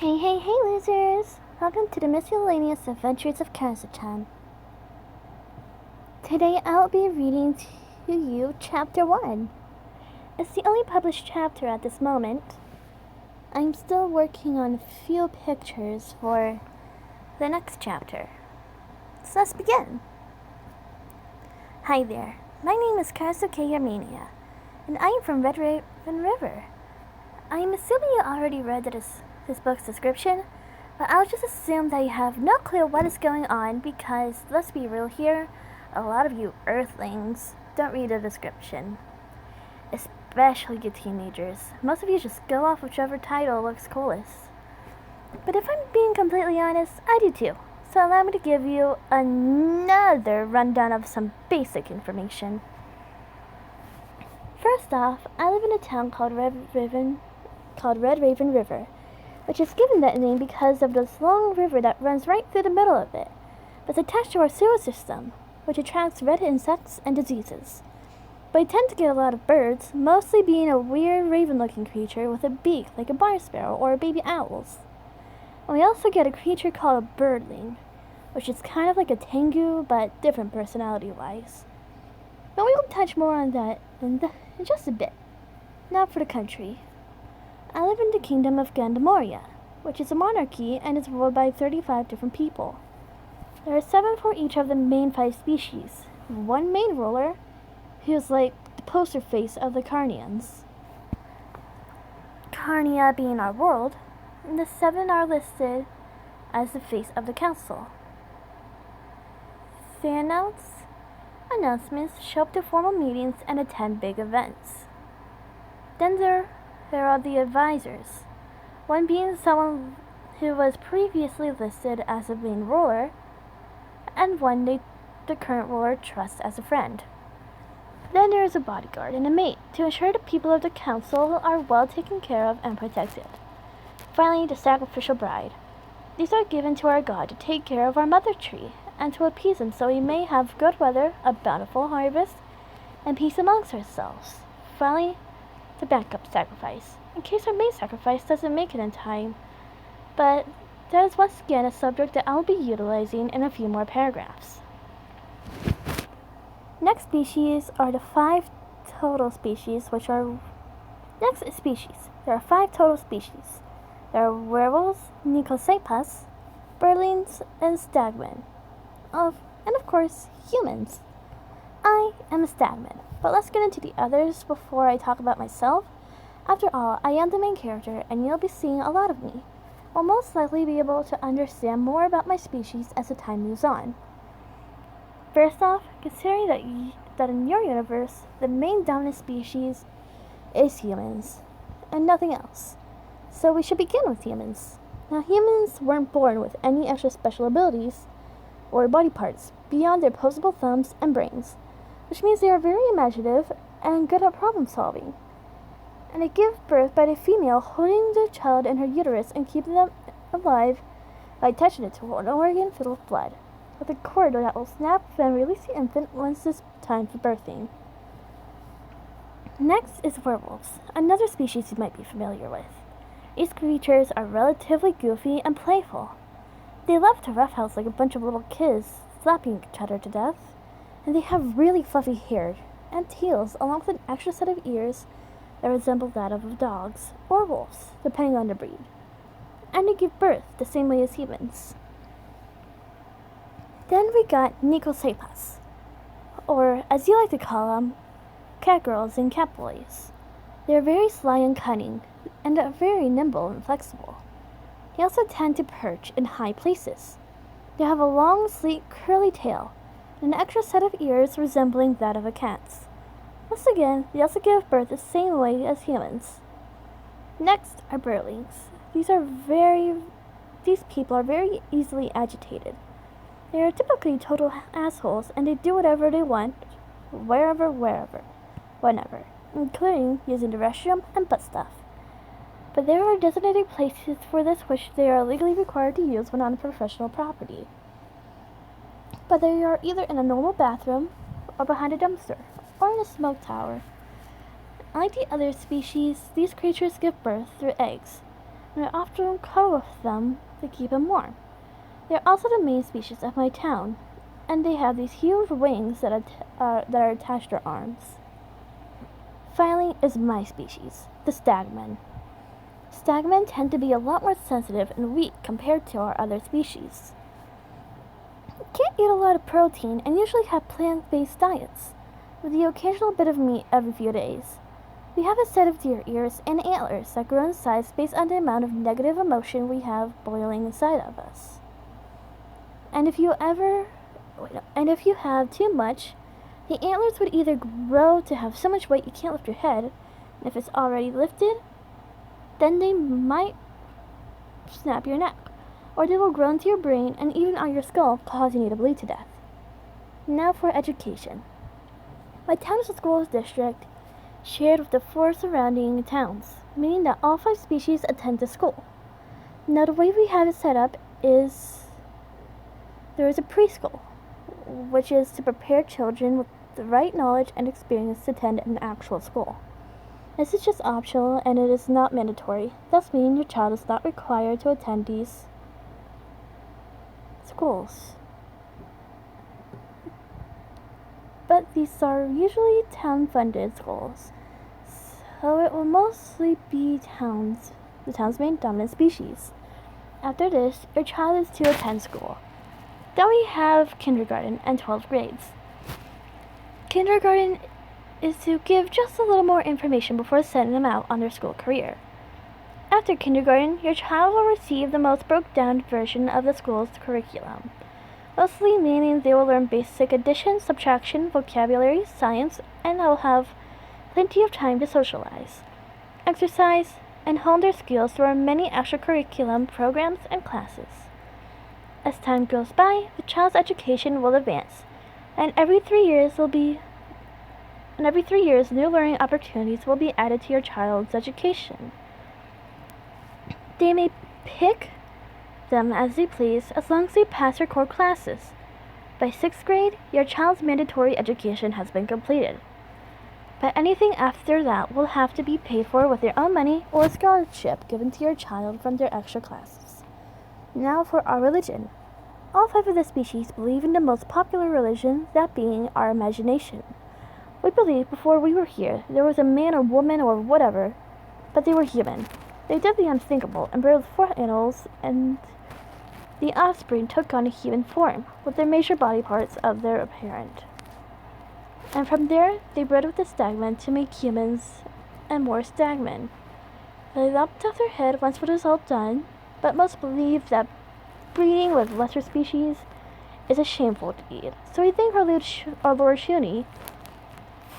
Hey, losers! Welcome to the miscellaneous adventures of karisu-chan. Today I'll be reading to you Chapter 1. It's the only published chapter at this moment. I'm still working on a few pictures for the next chapter. So let's begin. Hi there, my name is karisu-chan, and I am from Red Raven River. I'm assuming you already read this book's description, but I'll just assume that you have no clue what is going on because, let's be real here, a lot of you Earthlings don't read the description. Especially you teenagers. Most of you just go off whichever title looks coolest. But if I'm being completely honest, I do too. So allow me to give you another rundown of some basic information. First off, I live in a town called Red Raven River, which is given that name because of this long river that runs right through the middle of it. But it's attached to our sewer system, which attracts red insects and diseases. But we tend to get a lot of birds, mostly being a weird raven-looking creature with a beak like a barn sparrow or baby owls. And we also get a creature called a birdling, which is kind of like a tengu, but different personality-wise. But we will touch more on that in just a bit. Now for the country. I live in the kingdom of Gandamoria, which is a monarchy and is ruled by 35 different people. There are 7 for each of the main 5 species. One main ruler, who is like the poster face of the Carnians. Carnia being our world, and the 7 are listed as the face of the council. They announce announcements, show up to formal meetings, and attend big events. Then there are the advisors, one being someone who was previously listed as a main ruler, and one the current ruler trusts as a friend. Then there is a bodyguard and a mate to ensure the people of the council are well taken care of and protected. Finally, the sacrificial bride. These are given to our god to take care of our mother tree and to appease him so we may have good weather, a bountiful harvest, and peace amongst ourselves. Finally, the backup sacrifice, in case our main sacrifice doesn't make it in time. But that is once again a subject that I'll be utilizing in a few more paragraphs. Next species are the 5 total species, there are 5 total species. There are werewolves, Nicosepas, birdlings, and stagmen. And of course, humans. I am a stagman, but let's get into the others before I talk about myself. After all, I am the main character, and you'll be seeing a lot of me. I'll most likely be able to understand more about my species as the time moves on. First off, considering that in your universe, the main dominant species is humans, and nothing else. So we should begin with humans. Now, humans weren't born with any extra special abilities or body parts beyond their opposable thumbs and brains, which means they are very imaginative and good at problem solving. And they give birth by the female holding the child in her uterus and keeping them alive by touching it to an organ filled with blood, with a cord that will snap and release the infant once it's time for birthing. Next is werewolves, another species you might be familiar with. These creatures are relatively goofy and playful. They love to roughhouse like a bunch of little kids, slapping each other to death, and they have really fluffy hair and tails along with an extra set of ears that resemble that of dogs or wolves, depending on the breed. And they give birth the same way as humans. Then we got Nicosepas, or as you like to call them, cat girls and cat boys. They are very sly and cunning, and are very nimble and flexible. They also tend to perch in high places. They have a long, sleek, curly tail, and an extra set of ears resembling that of a cat's. Once again, they also give birth the same way as humans. Next are birdlings. These people are very easily agitated. They are typically total assholes, and they do whatever they want, wherever, whenever, including using the restroom and butt stuff. But there are designated places for this which they are legally required to use when on professional property. But they are either in a normal bathroom, or behind a dumpster, or in a smoke tower. Unlike the other species, these creatures give birth through eggs, and I often cuddle with them to keep them warm. They're also the main species of my town, and they have these huge wings that are attached to their arms. Finally is my species, the stagmen. Stagmen tend to be a lot more sensitive and weak compared to our other species. They can't eat a lot of protein and usually have plant-based diets, with the occasional bit of meat every few days. We have a set of deer ears and antlers that grow in size based on the amount of negative emotion we have boiling inside of us. And if you have too much, the antlers would either grow to have so much weight you can't lift your head, and if it's already lifted, then they might snap your neck, or they will grow into your brain and even on your skull, causing you to bleed to death. Now for education. My town is a school district shared with the 4 surrounding towns, meaning that all 5 species attend the school. Now the way we have it set up is there is a preschool, which is to prepare children with the right knowledge and experience to attend an actual school. This is just optional and it is not mandatory, thus meaning your child is not required to attend these schools. But these are usually town-funded schools, so it will mostly be the town's main dominant species. After this, your child is to attend school. Then we have kindergarten and 12th grades. Kindergarten is to give just a little more information before sending them out on their school career. After kindergarten, your child will receive the most broke down version of the school's curriculum, mostly meaning they will learn basic addition, subtraction, vocabulary, science, and they'll have plenty of time to socialize, exercise, and hone their skills through our many extracurriculum programs and classes. As time goes by, the child's education will advance, and every 3 years new learning opportunities will be added to your child's education. They may pick them as they please as long as they pass their core classes. By 6th grade, your child's mandatory education has been completed. But anything after that will have to be paid for with your own money or a scholarship given to your child from their extra classes. Now for our religion. All 5 of the species believe in the most popular religion, that being our imagination. We believe before we were here, there was a man or woman or whatever, but they were human. They did the unthinkable and birthed 4 animals, and the offspring took on a human form, with their major body parts of their parent. And from there, they bred with the stagmen to make humans and more stagmen. They lopped off their head once it was all done, but most believe that breeding with lesser species is a shameful deed. So we thank our Lord Shuni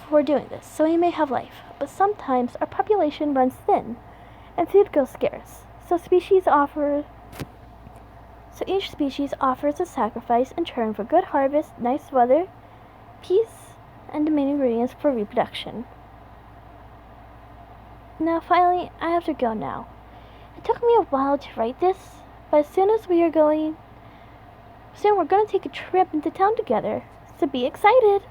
for doing this, so he may have life. But sometimes our population runs thin, and food goes scarce. So each species offers a sacrifice in turn for good harvest, nice weather, peace, and the main ingredients for reproduction. Now finally, I have to go now. It took me a while to write this, but soon we're going to take a trip into town together, so be excited!